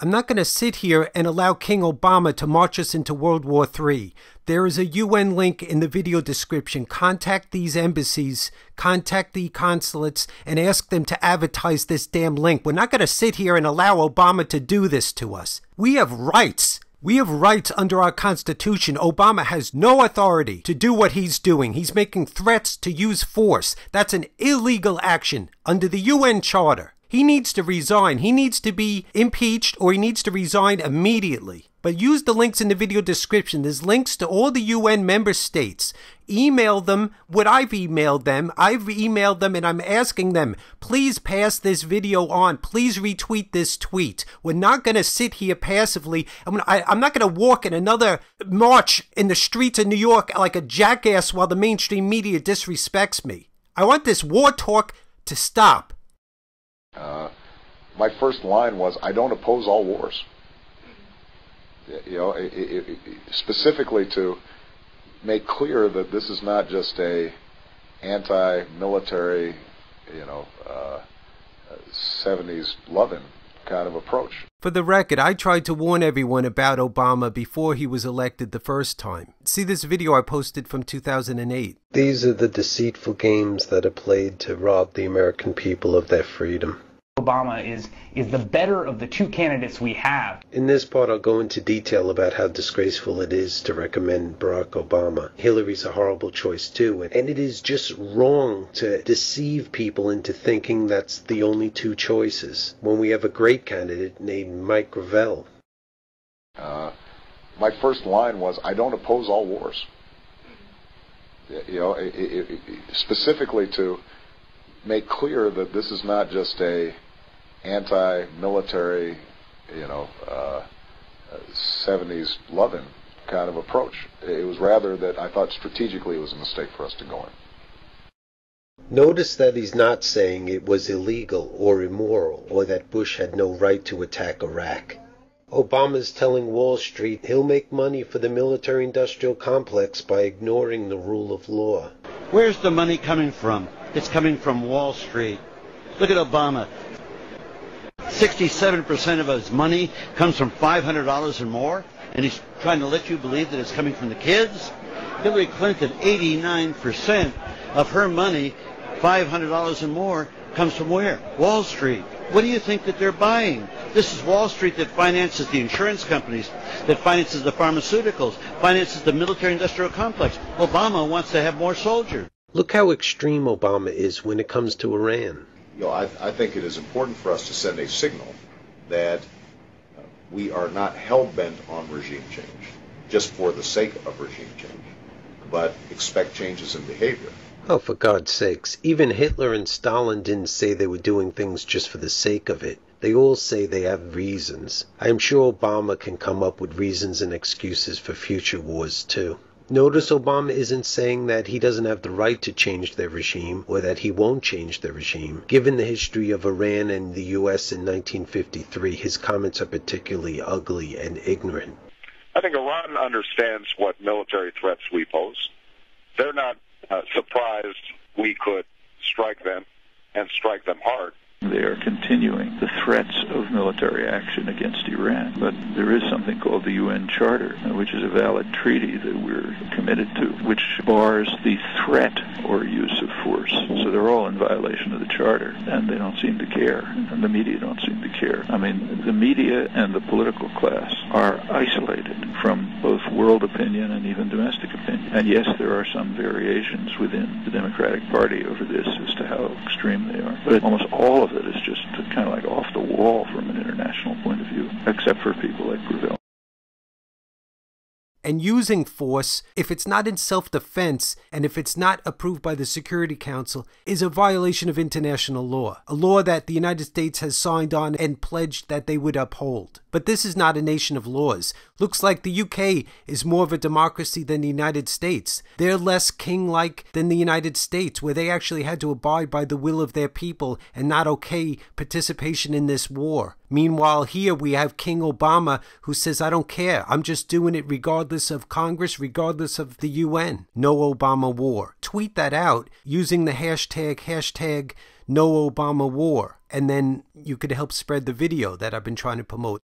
I'm not going to sit here and allow King Obama to march us into World War III. There is a UN link in the video description. Contact these embassies, contact the consulates, and ask them to advertise this damn link. We're not going to sit here and allow Obama to do this to us. We have rights. We have rights under our Constitution. Obama has no authority to do what he's doing. He's making threats to use force. That's an illegal action under the UN Charter. He needs to resign. He needs to be impeached, or he needs to resign immediately. But use the links in the video description. There's links to all the UN member states. Email them what I've emailed them. I've emailed them and I'm asking them, please pass this video on. Please retweet this tweet. We're not going to sit here passively. I'm not going to walk in another march in the streets of New York like a jackass while the mainstream media disrespects me. I want this war talk to stop. My first line was, I don't oppose all wars. You know, specifically to make clear that this is not just a anti-military, 70s loving kind of approach. For the record, I tried to warn everyone about Obama before he was elected the first time. See this video I posted from 2008. These are the deceitful games that are played to rob the American people of their freedom. Obama is the better of the two candidates we have. In this part, I'll go into detail about how disgraceful it is to recommend Barack Obama. Hillary's a horrible choice too, and it is just wrong to deceive people into thinking that's the only two choices, when we have a great candidate named Mike Gravel. My first line was, I don't oppose all wars. You know, specifically to make clear that this is not just a anti-military, 70s loving kind of approach. It was rather that I thought strategically it was a mistake for us to go in. Notice that he's not saying it was illegal or immoral, or that Bush had no right to attack Iraq. Obama's telling Wall Street he'll make money for the military-industrial complex by ignoring the rule of law. Where's the money coming from? It's coming from Wall Street. Look at Obama. 67% of his money comes from $500 or more, and he's trying to let you believe that it's coming from the kids. Hillary Clinton, 89% of her money, $500 and more, comes from where? Wall Street. What do you think that they're buying? This is Wall Street that finances the insurance companies, that finances the pharmaceuticals, finances the military-industrial complex. Obama wants to have more soldiers. Look how extreme Obama is when it comes to Iran. You know, I think it is important for us to send a signal that we are not hell-bent on regime change just for the sake of regime change, but expect changes in behavior. Oh, for God's sakes, even Hitler and Stalin didn't say they were doing things just for the sake of it. They all say they have reasons. I am sure Obama can come up with reasons and excuses for future wars, too. Notice Obama isn't saying that he doesn't have the right to change their regime, or that he won't change the regime. Given the history of Iran and the U.S. in 1953, his comments are particularly ugly and ignorant. I think Iran understands what military threats we pose. They're not surprised we could strike them and strike them hard. They are continuing the threats of military action against Iran. But there is something called the UN Charter, which is a valid treaty that we're committed to, which bars the threat or use of force. So they're all in violation of the Charter, and they don't seem to care, and the media don't seem to care. I mean, the media and the political class are isolated from both world opinion and even domestic opinion. And yes, there are some variations within the Democratic Party over this as to how extreme they are. But almost all of it is just kind of like off the wall from an international point of view, except for people like Gravel. And using force, if it's not in self-defense and if it's not approved by the Security Council, is a violation of international law, a law that the United States has signed on and pledged that they would uphold. But this is not a nation of laws. Looks like the UK is more of a democracy than the United States. They're less king-like than the United States, where they actually had to abide by the will of their people and not okay participation in this war. Meanwhile, here we have King Obama who says, I don't care. I'm just doing it regardless of Congress, regardless of the UN. No Obama war. Tweet that out using the hashtag No Obama War. And then you could help spread the video that I've been trying to promote.